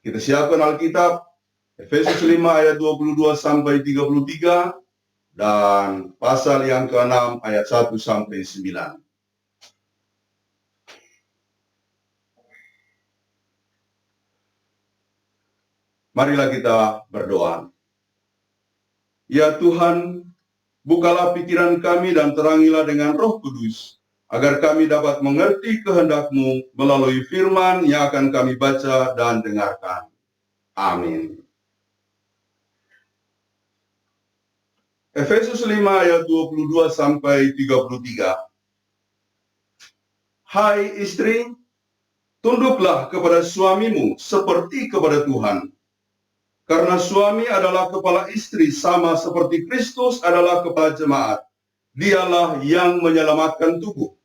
Kita siapkan Alkitab, Efesus 5 ayat 22 sampai 33, dan pasal yang ke-6 ayat 1 sampai 9. Marilah kita berdoa. Ya Tuhan, bukalah pikiran kami dan terangilah dengan Roh Kudus, agar kami dapat mengerti kehendak-Mu melalui firman yang akan kami baca dan dengarkan. Amin. Efesus 5 ayat 22 sampai 33. Hai istri, tunduklah kepada suamimu seperti kepada Tuhan. Karena suami adalah kepala istri sama seperti Kristus adalah kepala jemaat. Dialah yang menyelamatkan tubuh.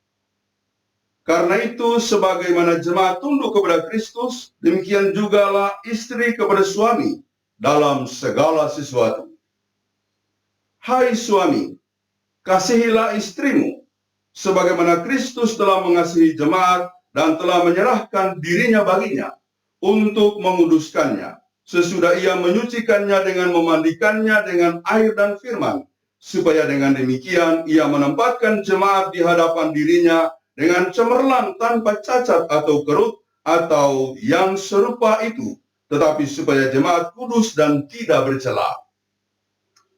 Karena itu, sebagaimana jemaat tunduk kepada Kristus, demikian jugalah istri kepada suami dalam segala sesuatu. Hai suami, kasihilah istrimu, sebagaimana Kristus telah mengasihi jemaat dan telah menyerahkan dirinya baginya untuk menguduskannya, sesudah ia menyucikannya dengan memandikannya dengan air dan firman, supaya dengan demikian ia menempatkan jemaat di hadapan dirinya dengan cemerlang tanpa cacat atau kerut atau yang serupa itu, tetapi supaya jemaat kudus dan tidak bercela.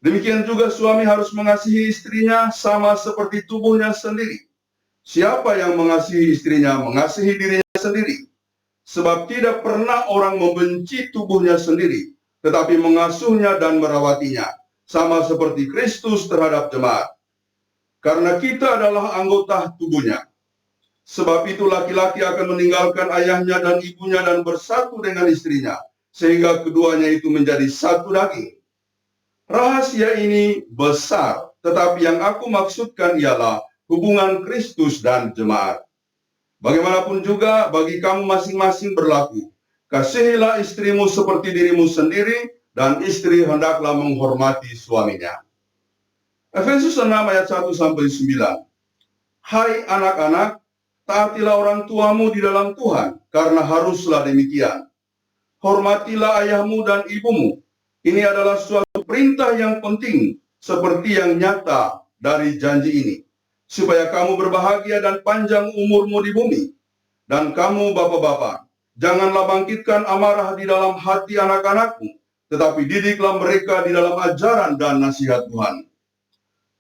Demikian juga suami harus mengasihi istrinya sama seperti tubuhnya sendiri. Siapa yang mengasihi istrinya mengasihi dirinya sendiri. Sebab tidak pernah orang membenci tubuhnya sendiri, tetapi mengasuhnya dan merawatinya, sama seperti Kristus terhadap jemaat. Karena kita adalah anggota tubuhnya. Sebab itu laki-laki akan meninggalkan ayahnya dan ibunya dan bersatu dengan istrinya, sehingga keduanya itu menjadi satu daging. Rahasia ini besar, tetapi yang aku maksudkan ialah hubungan Kristus dan jemaat. Bagaimanapun juga bagi kamu masing-masing berlaku, kasihilah istrimu seperti dirimu sendiri, dan istri hendaklah menghormati suaminya. Efesus 6 ayat 1 sampai 9. Hai anak-anak, taatilah orang tuamu di dalam Tuhan, karena haruslah demikian. Hormatilah ayahmu dan ibumu. Ini adalah suatu perintah yang penting, seperti yang nyata dari janji ini, supaya kamu berbahagia dan panjang umurmu di bumi. Dan kamu bapak-bapak, janganlah bangkitkan amarah di dalam hati anak-anakmu, tetapi didiklah mereka di dalam ajaran dan nasihat Tuhan.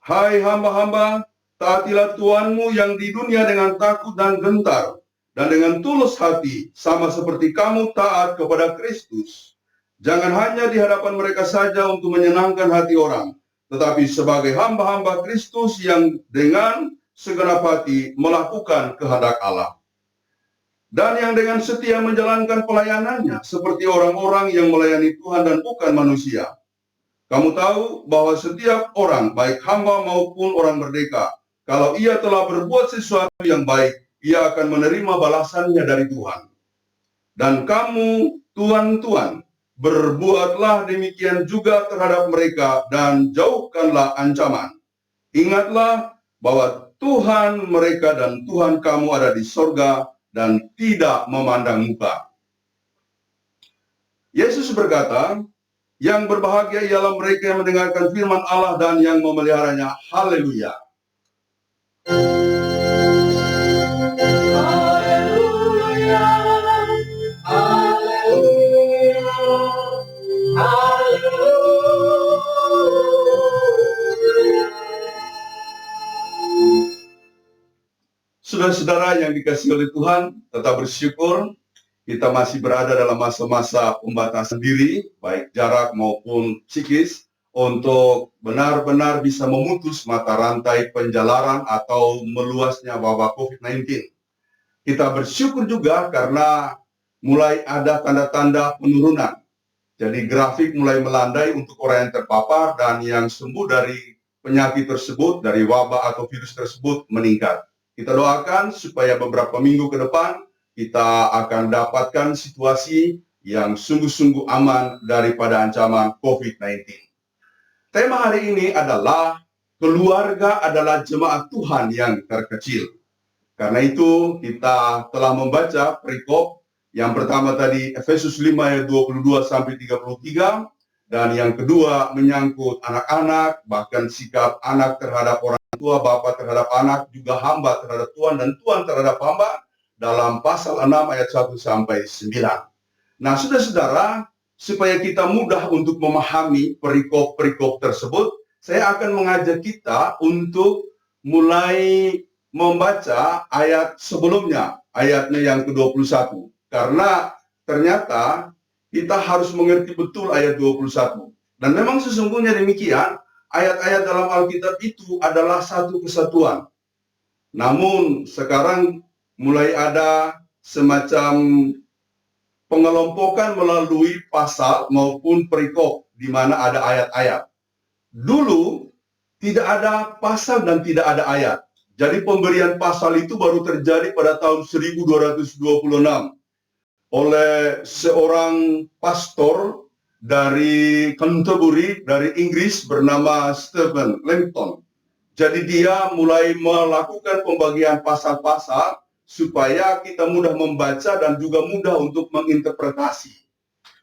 Hai hamba-hamba, taatilah Tuhanmu yang di dunia dengan takut dan gentar, dan dengan tulus hati, sama seperti kamu taat kepada Kristus. Jangan hanya di hadapan mereka saja untuk menyenangkan hati orang, tetapi sebagai hamba-hamba Kristus yang dengan segenap hati melakukan kehendak Allah. Dan yang dengan setia menjalankan pelayanannya seperti orang-orang yang melayani Tuhan dan bukan manusia. Kamu tahu bahwa setiap orang, baik hamba maupun orang merdeka, kalau ia telah berbuat sesuatu yang baik, ia akan menerima balasannya dari Tuhan. Dan kamu, tuan-tuan, berbuatlah demikian juga terhadap mereka dan jauhkanlah ancaman. Ingatlah bahwa Tuhan mereka dan Tuhan kamu ada di sorga dan tidak memandang muka. Yesus berkata, yang berbahagia ialah mereka yang mendengarkan firman Allah dan yang memeliharanya. Haleluya. Saudara-saudara yang dikasihi oleh Tuhan, tetap bersyukur kita masih berada dalam masa-masa pembatasan diri, baik jarak maupun psikis, untuk benar-benar bisa memutus mata rantai penjalaran atau meluasnya wabah COVID-19. Kita bersyukur juga karena mulai ada tanda-tanda penurunan. Jadi grafik mulai melandai untuk orang yang terpapar dan yang sembuh dari penyakit tersebut, dari wabah atau virus tersebut meningkat. Kita doakan supaya beberapa minggu ke depan kita akan dapatkan situasi yang sungguh-sungguh aman daripada ancaman COVID-19. Tema hari ini adalah keluarga adalah jemaat Tuhan yang terkecil. Karena itu kita telah membaca perikop Yang pertama tadi Efesus 5 ayat 22 sampai 33, dan yang kedua menyangkut anak-anak, bahkan sikap anak terhadap orang tua, bapak terhadap anak, juga hamba terhadap Tuhan dan Tuhan terhadap hamba dalam pasal 6 ayat 1 sampai 9. Nah, saudara-saudara, supaya kita mudah untuk memahami perikop-perikop tersebut, saya akan mengajak kita untuk mulai membaca ayat sebelumnya, ayatnya yang ke-21. Karena ternyata kita harus mengerti betul ayat 21. Dan memang sesungguhnya demikian, ayat-ayat dalam Alkitab itu adalah satu kesatuan. Namun sekarang mulai ada semacam pengelompokan melalui pasal maupun perikop di mana ada ayat-ayat. Dulu tidak ada pasal dan tidak ada ayat. Jadi pemberian pasal itu baru terjadi pada tahun 1226 oleh seorang pastor dari Canterbury, dari Inggris bernama Stephen Langton. Jadi dia mulai melakukan pembagian pasal-pasal supaya kita mudah membaca dan juga mudah untuk menginterpretasi.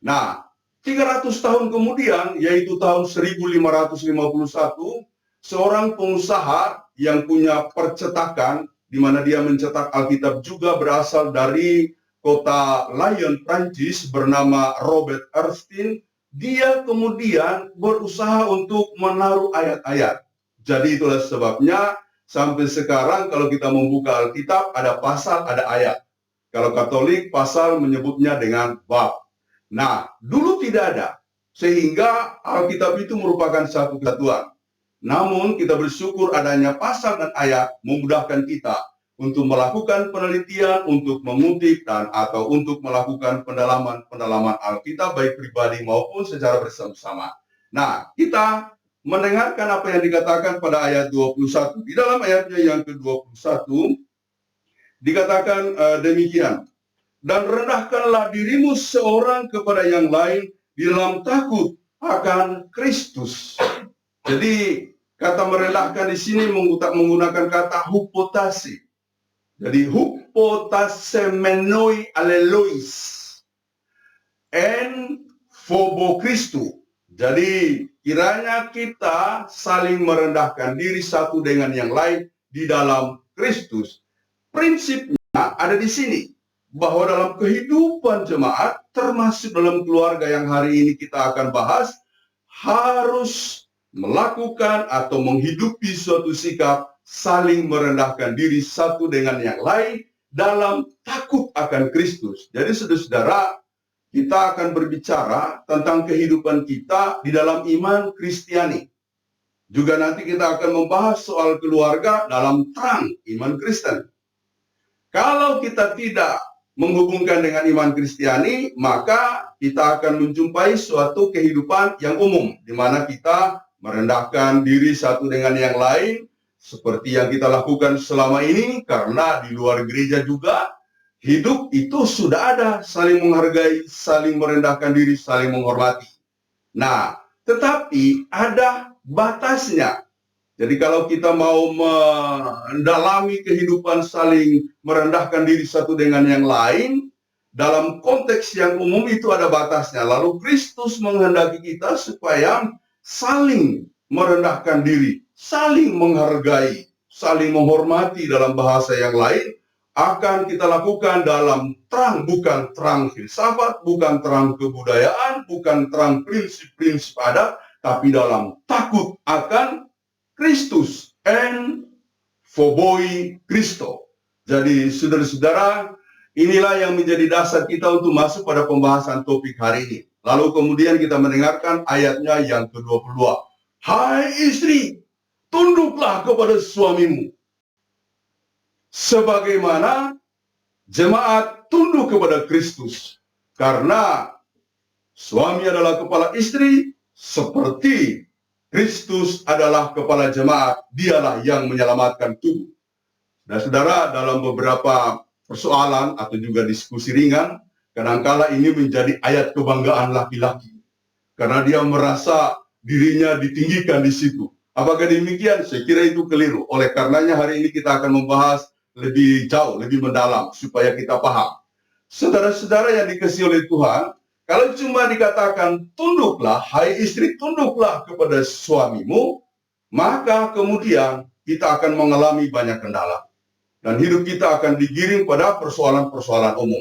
Nah, 300 tahun kemudian, yaitu tahun 1551, seorang pengusaha yang punya percetakan, di mana dia mencetak Alkitab juga berasal dari kota Lyon, Prancis, bernama Robert Erskine. Dia kemudian berusaha untuk menaruh ayat-ayat. Jadi itulah sebabnya sampai sekarang kalau kita membuka Alkitab ada pasal, ada ayat. Kalau Katolik pasal menyebutnya dengan bab. Nah, dulu tidak ada. Sehingga Alkitab itu merupakan satu kesatuan. Namun kita bersyukur adanya pasal dan ayat memudahkan kita untuk melakukan penelitian, untuk mengutip, dan atau untuk melakukan pendalaman Alkitab baik pribadi maupun secara bersama-sama. Nah, kita mendengarkan apa yang dikatakan pada ayat 21. Di dalam ayatnya yang ke-21 dikatakan demikian. Dan rendahkanlah dirimu seorang kepada yang lain di dalam takut akan Kristus. Jadi kata merendahkan di sini menggunakan kata hupotasi. Jadi hupotasemenoi alelois en phobo Christu. Jadi kiranya kita saling merendahkan diri satu dengan yang lain di dalam Kristus. Prinsipnya ada di sini, bahwa dalam kehidupan jemaat, termasuk dalam keluarga yang hari ini kita akan bahas, harus melakukan atau menghidupi suatu sikap saling merendahkan diri satu dengan yang lain dalam takut akan Kristus. Jadi saudara-saudara, kita akan berbicara tentang kehidupan kita di dalam iman Kristiani. Juga nanti kita akan membahas soal keluarga dalam terang iman Kristen. Kalau kita tidak menghubungkan dengan iman Kristiani, maka kita akan menjumpai suatu kehidupan yang umum, di mana kita merendahkan diri satu dengan yang lain, seperti yang kita lakukan selama ini, karena di luar gereja juga, hidup itu sudah ada, saling menghargai, saling merendahkan diri, saling menghormati. Nah, tetapi ada batasnya. Jadi kalau kita mau mendalami kehidupan saling merendahkan diri satu dengan yang lain, dalam konteks yang umum itu ada batasnya. Lalu Kristus menghendaki kita supaya saling merendahkan diri, saling menghargai, saling menghormati dalam bahasa yang lain, akan kita lakukan dalam terang, bukan terang filsafat, bukan terang kebudayaan, bukan terang prinsip-prinsip adat, tapi dalam takut akan Kristus en phoboi Kristo. Jadi saudara-saudara, inilah yang menjadi dasar kita untuk masuk pada pembahasan topik hari ini. Lalu kemudian kita mendengarkan ayatnya yang ke-22. Hai istri, tunduklah kepada suamimu, sebagaimana jemaat tunduk kepada Kristus. Karena suami adalah kepala istri, seperti Kristus adalah kepala jemaat, dialah yang menyelamatkan tubuh. Dan saudara, dalam beberapa persoalan atau juga diskusi ringan, kadangkala ini menjadi ayat kebanggaan laki-laki. Karena dia merasa dirinya ditinggikan di situ. Apakah demikian? Saya kira itu keliru. Oleh karenanya hari ini kita akan membahas lebih jauh, lebih mendalam, supaya kita paham. Saudara-saudara yang dikasihi oleh Tuhan, kalau cuma dikatakan tunduklah, hai istri tunduklah kepada suamimu, maka kemudian kita akan mengalami banyak kendala. Dan hidup kita akan digiring pada persoalan-persoalan umum.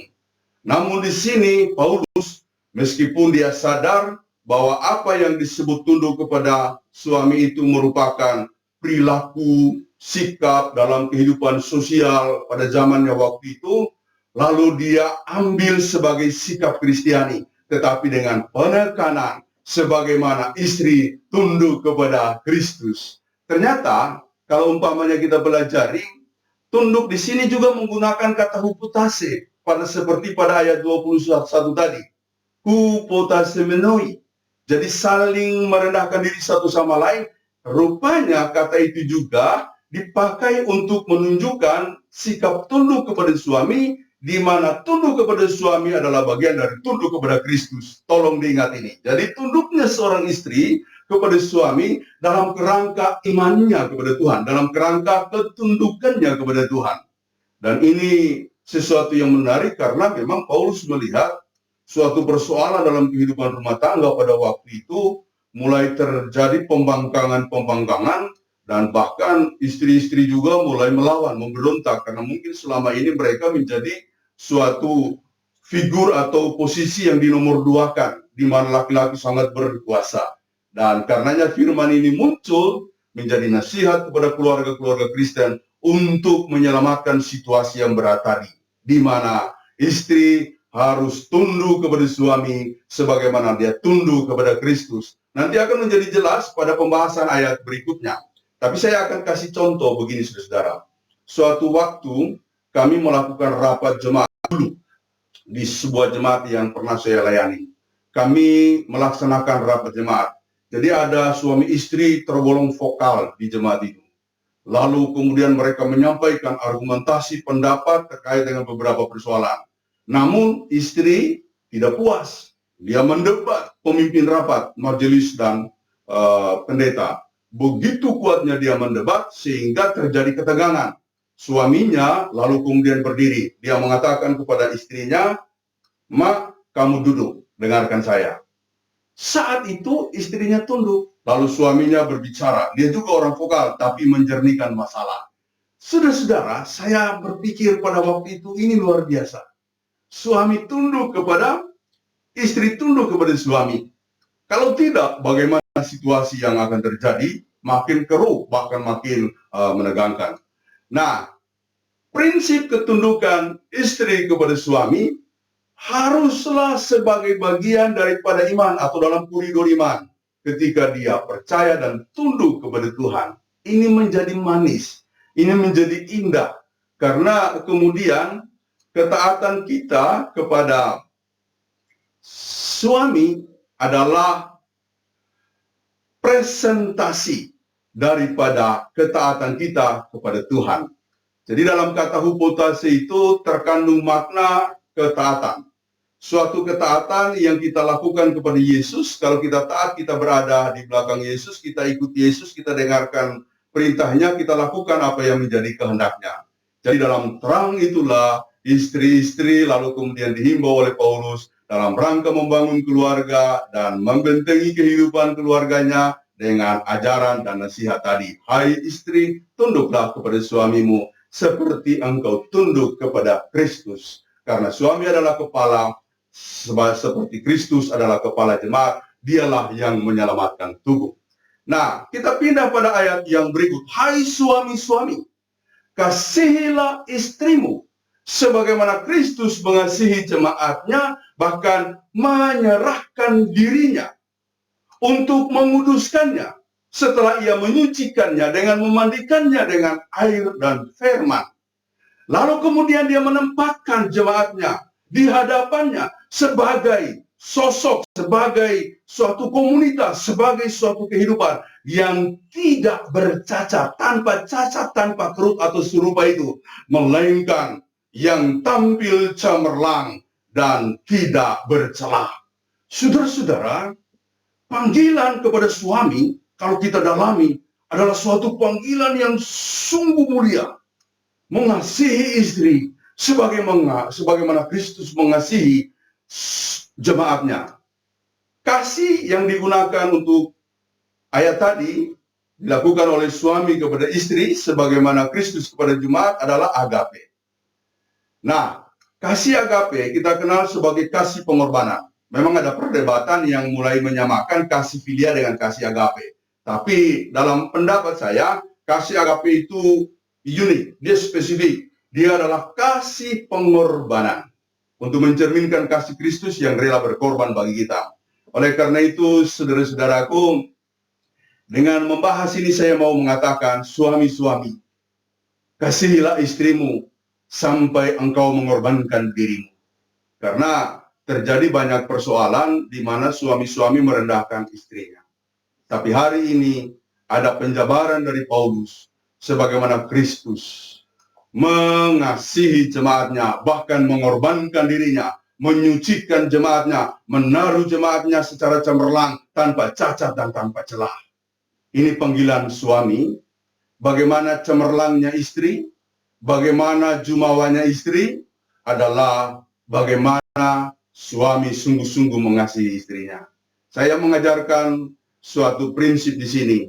Namun di sini Paulus, meskipun dia sadar bahwa apa yang disebut tunduk kepada suami itu merupakan perilaku, sikap dalam kehidupan sosial pada zamannya waktu itu, lalu dia ambil sebagai sikap Kristiani, tetapi dengan penekanan sebagaimana istri tunduk kepada Kristus. Ternyata kalau umpamanya kita pelajari, tunduk di sini juga menggunakan kata hupotase, seperti pada ayat 21 tadi. Hupotasemenoi. Jadi saling merendahkan diri satu sama lain. Rupanya kata itu juga dipakai untuk menunjukkan sikap tunduk kepada suami, di mana tunduk kepada suami adalah bagian dari tunduk kepada Kristus. Tolong diingat ini. Jadi tunduknya seorang istri kepada suami dalam kerangka imannya kepada Tuhan, dalam kerangka ketundukannya kepada Tuhan. Dan ini sesuatu yang menarik karena memang Paulus melihat suatu persoalan dalam kehidupan rumah tangga pada waktu itu mulai terjadi pembangkangan-pembangkangan, dan bahkan istri-istri juga mulai melawan, memberontak, karena mungkin selama ini mereka menjadi suatu figur atau posisi yang dinomorduakan, di mana laki-laki sangat berkuasa. Dan karenanya firman ini muncul menjadi nasihat kepada keluarga-keluarga Kristen untuk menyelamatkan situasi yang berat tadi, di mana istri harus tunduk kepada suami sebagaimana dia tunduk kepada Kristus. Nanti akan menjadi jelas pada pembahasan ayat berikutnya. Tapi saya akan kasih contoh begini, saudara. Suatu waktu kami melakukan rapat jemaat dulu di sebuah jemaat yang pernah saya layani. Kami melaksanakan rapat jemaat. Jadi ada suami istri tergolong vokal di jemaat itu. Lalu kemudian mereka menyampaikan argumentasi pendapat terkait dengan beberapa persoalan. Namun istri tidak puas. Dia mendebat pemimpin rapat, majelis dan pendeta. Begitu kuatnya dia mendebat sehingga terjadi ketegangan. Suaminya lalu kemudian berdiri. Dia mengatakan kepada istrinya, "Mak, kamu duduk, dengarkan saya." Saat itu istrinya tunduk. Lalu suaminya berbicara. Dia juga orang vokal, tapi menjernihkan masalah. Saudara-saudara, saya berpikir pada waktu itu ini luar biasa. Suami tunduk kepada, istri tunduk kepada suami. Kalau tidak, bagaimana situasi yang akan terjadi? Makin keruh, bahkan makin menegangkan. Nah, prinsip ketundukan istri kepada suami haruslah sebagai bagian daripada iman atau dalam koridor iman. Ketika dia percaya dan tunduk kepada Tuhan, ini menjadi manis, ini menjadi indah. Karena kemudian ketaatan kita kepada suami adalah presentasi daripada ketaatan kita kepada Tuhan. Jadi dalam kata hupotase itu terkandung makna ketaatan. Suatu ketaatan yang kita lakukan kepada Yesus. Kalau kita taat, kita berada di belakang Yesus, kita ikut Yesus, kita dengarkan perintahnya, kita lakukan apa yang menjadi kehendaknya. Jadi dalam terang itulah istri-istri lalu kemudian dihimbau oleh Paulus dalam rangka membangun keluarga dan membentengi kehidupan keluarganya dengan ajaran dan nasihat tadi. Hai istri, tunduklah kepada suamimu seperti engkau tunduk kepada Kristus. Karena suami adalah kepala, seperti Kristus adalah kepala jemaat, dialah yang menyelamatkan tubuh. Nah, kita pindah pada ayat yang berikut. Hai suami-suami, kasihilah istrimu, sebagaimana Kristus mengasihi jemaatnya, bahkan menyerahkan dirinya untuk menguduskannya, setelah ia menyucikannya dengan memandikannya dengan air dan firman. Lalu kemudian dia menempatkan jemaatnya di hadapannya sebagai sosok, sebagai suatu komunitas, sebagai suatu kehidupan yang tidak bercacat, tanpa cacat, tanpa kerut atau serupa itu, melainkan yang tampil cemerlang dan tidak bercelah. Saudara-saudara, panggilan kepada suami, kalau kita dalami, adalah suatu panggilan yang sungguh mulia. Mengasihi istri sebagaimana Kristus mengasihi jemaatnya. Kasih yang digunakan untuk ayat tadi dilakukan oleh suami kepada istri sebagaimana Kristus kepada jemaat adalah agape. Nah, kasih agape kita kenal sebagai kasih pengorbanan. Memang ada perdebatan yang mulai menyamakan kasih filia dengan kasih agape. Tapi dalam pendapat saya, kasih agape itu unik, dia spesifik. Dia adalah kasih pengorbanan untuk mencerminkan kasih Kristus yang rela berkorban bagi kita. Oleh karena itu, saudara-saudaraku, dengan membahas ini saya mau mengatakan, suami-suami, kasihilah istrimu sampai engkau mengorbankan dirimu. Karena terjadi banyak persoalan di mana suami-suami merendahkan istrinya. Tapi hari ini ada penjabaran dari Paulus, sebagaimana Kristus mengasihi jemaatnya, bahkan mengorbankan dirinya, menyucikan jemaatnya, menaruh jemaatnya secara cemerlang, tanpa cacat dan tanpa celah. Ini panggilan suami, bagaimana cemerlangnya istri, bagaimana jumawanya istri, adalah bagaimana suami sungguh-sungguh mengasihi istrinya. Saya mengajarkan suatu prinsip di sini,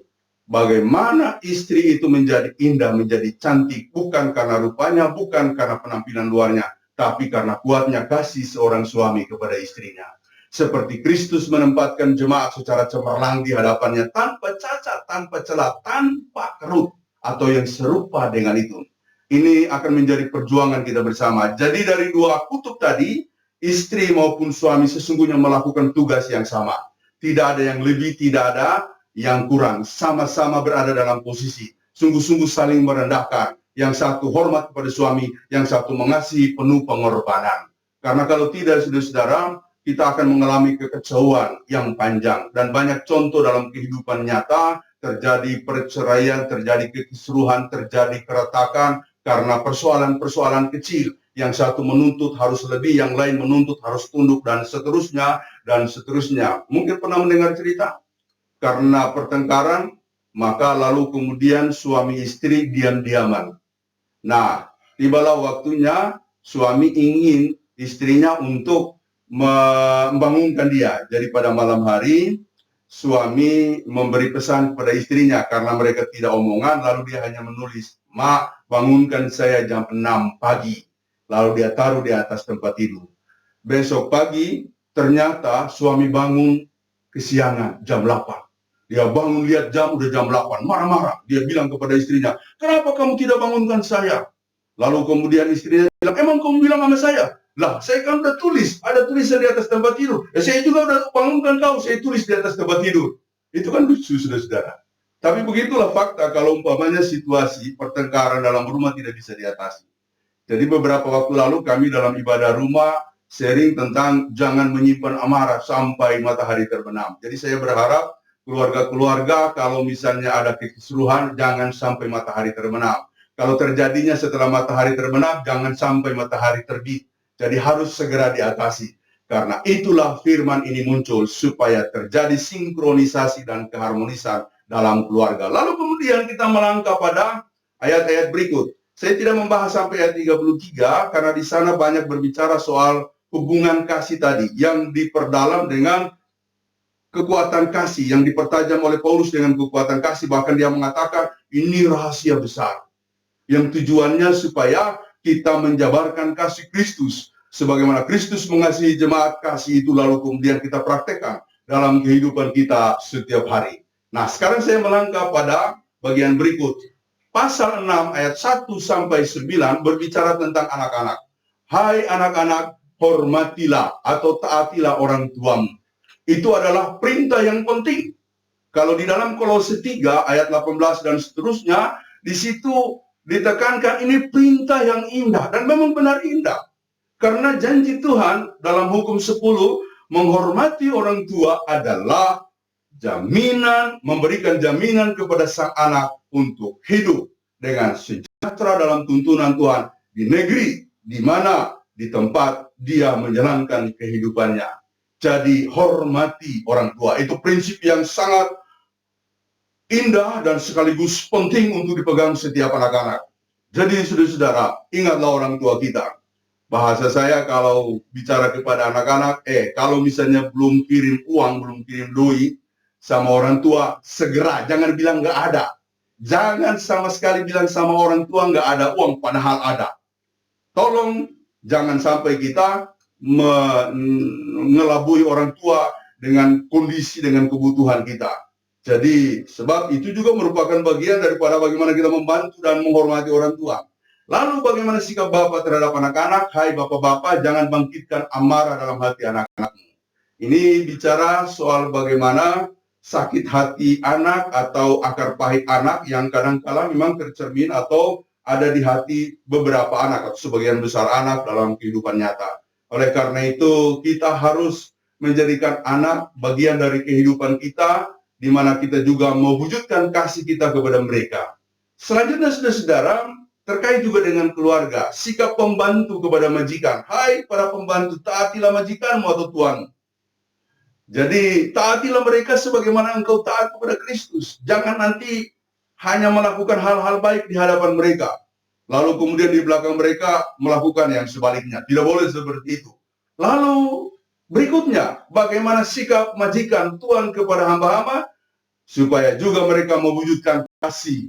bagaimana istri itu menjadi indah, menjadi cantik, bukan karena rupanya, bukan karena penampilan luarnya, tapi karena kuatnya kasih seorang suami kepada istrinya. Seperti Kristus menempatkan jemaat secara cemerlang di hadapannya, tanpa cacat, tanpa celah, tanpa kerut, atau yang serupa dengan itu. Ini akan menjadi perjuangan kita bersama. Jadi dari dua kutub tadi, istri maupun suami sesungguhnya melakukan tugas yang sama. Tidak ada yang lebih, tidak ada yang kurang. Sama-sama berada dalam posisi. Sungguh-sungguh saling merendahkan. Yang satu hormat kepada suami, yang satu mengasihi penuh pengorbanan. Karena kalau tidak, saudara-saudara, kita akan mengalami kekecewaan yang panjang. Dan banyak contoh dalam kehidupan nyata, terjadi perceraian, terjadi kekisruhan, terjadi keretakan, karena persoalan-persoalan kecil. Yang satu menuntut harus lebih, yang lain menuntut harus tunduk, dan seterusnya, dan seterusnya. Mungkin pernah mendengar cerita? Karena pertengkaran, maka lalu kemudian suami istri diam-diaman. Nah, tibalah waktunya suami ingin istrinya untuk membangunkan dia. Jadi pada malam hari, suami memberi pesan kepada istrinya karena mereka tidak omongan, lalu dia hanya menulis, "Mak, bangunkan saya jam 6 pagi." Lalu dia taruh di atas tempat tidur. Besok pagi, ternyata suami bangun kesiangan, jam 8. Dia bangun lihat jam, udah jam 8, marah-marah. Dia bilang kepada istrinya, "Kenapa kamu tidak bangunkan saya?" Lalu kemudian istrinya bilang, "Emang kamu bilang sama saya?" "Lah, saya kan udah tulis, ada tulisan di atas tempat tidur. Saya juga udah bangunkan kau, saya tulis di atas tempat tidur." Itu kan lucu, saudara-saudara. Tapi begitulah fakta kalau umpamanya situasi pertengkaran dalam rumah tidak bisa diatasi. Jadi beberapa waktu lalu kami dalam ibadah rumah sharing tentang jangan menyimpan amarah sampai matahari terbenam. Jadi saya berharap keluarga-keluarga kalau misalnya ada kekisruhan, jangan sampai matahari terbenam. Kalau terjadinya setelah matahari terbenam, jangan sampai matahari terbit. Jadi harus segera diatasi. Karena itulah firman ini muncul supaya terjadi sinkronisasi dan keharmonisan dalam keluarga. Lalu kemudian kita melangkah pada ayat-ayat berikut. Saya tidak membahas sampai ayat 33 karena di sana banyak berbicara soal hubungan kasih tadi yang diperdalam dengan kekuatan kasih, yang dipertajam oleh Paulus dengan kekuatan kasih. Bahkan dia mengatakan ini rahasia besar, yang tujuannya supaya kita menjabarkan kasih Kristus. Sebagaimana Kristus mengasihi jemaat, kasih itu lalu kemudian kita praktekkan dalam kehidupan kita setiap hari. Nah, sekarang saya melangkah pada bagian berikut. Pasal 6 ayat 1-9 berbicara tentang anak-anak. Hai anak-anak, hormatilah atau taatilah orang tuamu. Itu adalah perintah yang penting. Kalau di dalam Kolose 3 ayat 18 dan seterusnya, di situ ditekankan ini perintah yang indah, dan memang benar indah. Karena janji Tuhan dalam hukum 10, menghormati orang tua adalah jaminan, memberikan jaminan kepada sang anak untuk hidup dengan sejahtera dalam tuntunan Tuhan di negeri di mana di tempat dia menjalankan kehidupannya. Jadi hormati orang tua, itu prinsip yang sangat indah dan sekaligus penting untuk dipegang setiap anak-anak. Jadi saudara-saudara, ingatlah orang tua kita. Bahasa saya kalau bicara kepada anak-anak, kalau misalnya belum kirim uang, belum kirim doi sama orang tua, segera, jangan bilang nggak ada. Jangan sama sekali bilang sama orang tua nggak ada uang, padahal ada. Tolong jangan sampai kita mengelabui orang tua dengan kondisi, dengan kebutuhan kita. Jadi, sebab itu juga merupakan bagian daripada bagaimana kita membantu dan menghormati orang tua. Lalu bagaimana sikap Bapak terhadap anak-anak? Hai Bapak-Bapak, jangan bangkitkan amarah dalam hati anak-anakmu. Ini bicara soal bagaimana sakit hati anak atau akar pahit anak yang kadang-kala memang tercermin atau ada di hati beberapa anak atau sebagian besar anak dalam kehidupan nyata. Oleh karena itu, kita harus menjadikan anak bagian dari kehidupan kita, di mana kita juga mewujudkan kasih kita kepada mereka. Selanjutnya, saudara-saudara, terkait juga dengan keluarga, sikap pembantu kepada majikan. Hai para pembantu, taatilah majikanmu atau tuanmu. Jadi taatilah mereka sebagaimana engkau taat kepada Kristus. Jangan nanti hanya melakukan hal-hal baik di hadapan mereka, lalu kemudian di belakang mereka melakukan yang sebaliknya. Tidak boleh seperti itu. Lalu berikutnya, bagaimana sikap majikan tuan kepada hamba-hamba, supaya juga mereka mewujudkan kasih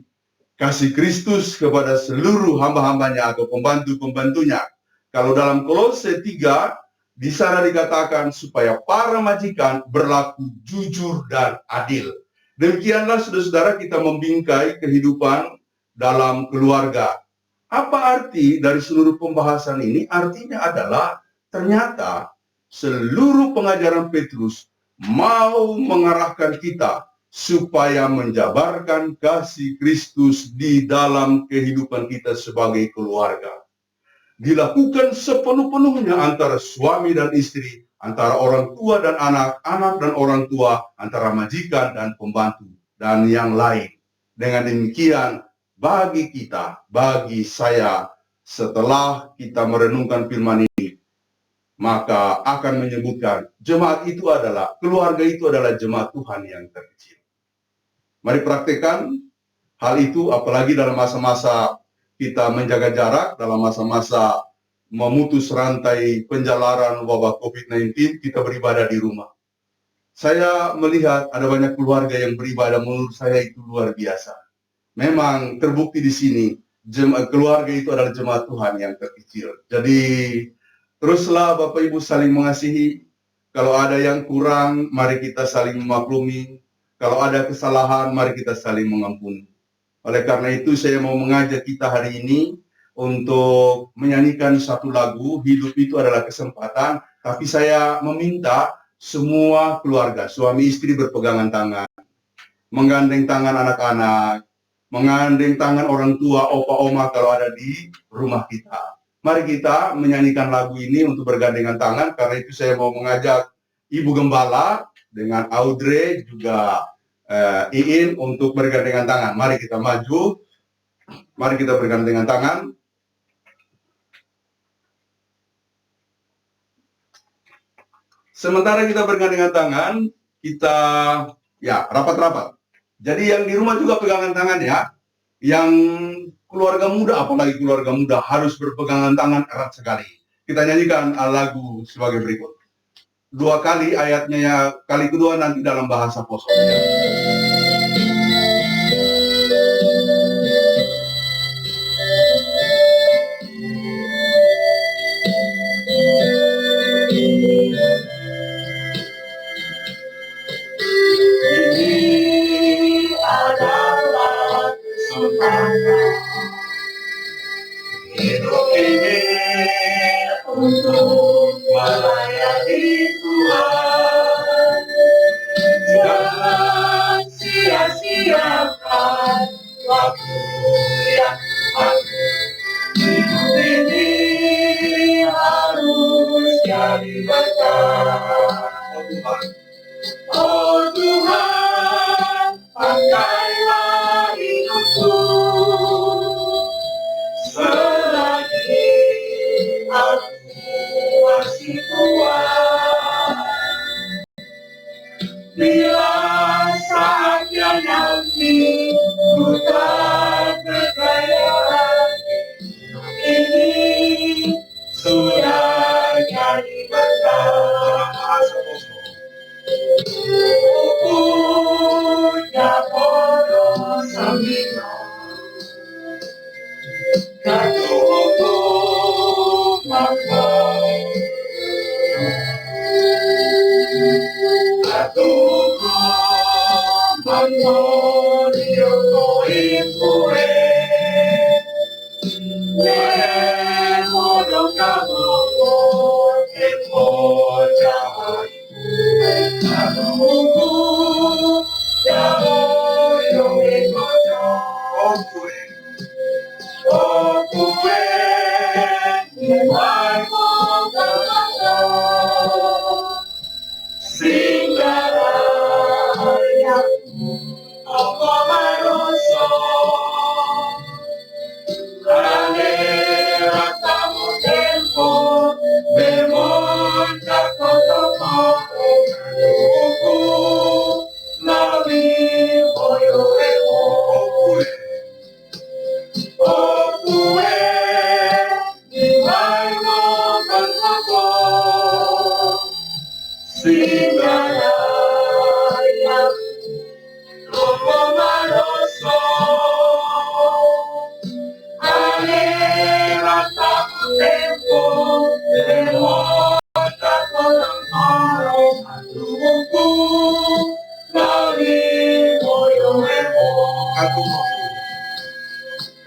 Kristus kepada seluruh hamba-hambanya atau pembantu-pembantunya. Kalau dalam Kolose 3, di sana dikatakan supaya para majikan berlaku jujur dan adil. Demikianlah saudara-saudara kita membingkai kehidupan dalam keluarga. Apa arti dari seluruh pembahasan ini? Artinya adalah ternyata seluruh pengajaran Petrus mau mengarahkan kita supaya menjabarkan kasih Kristus di dalam kehidupan kita sebagai keluarga. Dilakukan sepenuh-penuhnya antara suami dan istri, antara orang tua dan anak, anak dan orang tua, antara majikan dan pembantu, dan yang lain. Dengan demikian, bagi kita, bagi saya, setelah kita merenungkan firman ini, maka akan menyebutkan jemaat itu adalah, keluarga itu adalah jemaat Tuhan yang terkecil. Mari praktekkan hal itu, apalagi dalam masa-masa kita menjaga jarak, dalam masa-masa memutus rantai penjalaran wabah COVID-19, kita beribadah di rumah. Saya melihat ada banyak keluarga yang beribadah, menurut saya itu luar biasa. Memang terbukti di sini, keluarga itu adalah jemaat Tuhan yang terkecil. Jadi, teruslah Bapak Ibu saling mengasihi. Kalau ada yang kurang, mari kita saling memaklumi. Kalau ada kesalahan, mari kita saling mengampuni. Oleh karena itu, saya mau mengajak kita hari ini untuk menyanyikan satu lagu, Hidup Itu Adalah Kesempatan. Tapi saya meminta semua keluarga, suami istri berpegangan tangan, menggandeng tangan anak-anak, menggandeng tangan orang tua, opa oma kalau ada di rumah kita. Mari kita menyanyikan lagu ini untuk bergandengan tangan. Karena itu saya mau mengajak Ibu Gembala dengan Audrey juga Iin untuk bergandengan tangan. Mari kita maju, mari kita bergandengan tangan. Sementara kita bergandengan tangan, kita rapat-rapat. Jadi yang di rumah juga pegangan tangan ya. Yang keluarga muda, apalagi keluarga muda, harus berpegangan tangan erat sekali. Kita nyanyikan lagu sebagai berikut. 2 kali ayatnya ya, kali kedua nanti dalam bahasa Poso ya. Ini adalah kesempatan hidup ini untuk melayani Tuhan. Jangan sia-siakan waktu yang ada. Hidup ini harus jadi berkat. Oh Tuhan, pakailah hidupku selagi aku masih kuat. Bila saatnya nanti ku tak berdaya,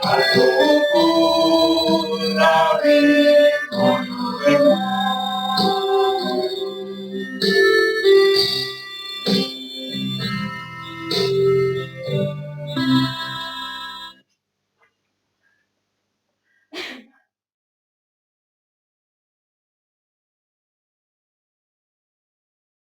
Aku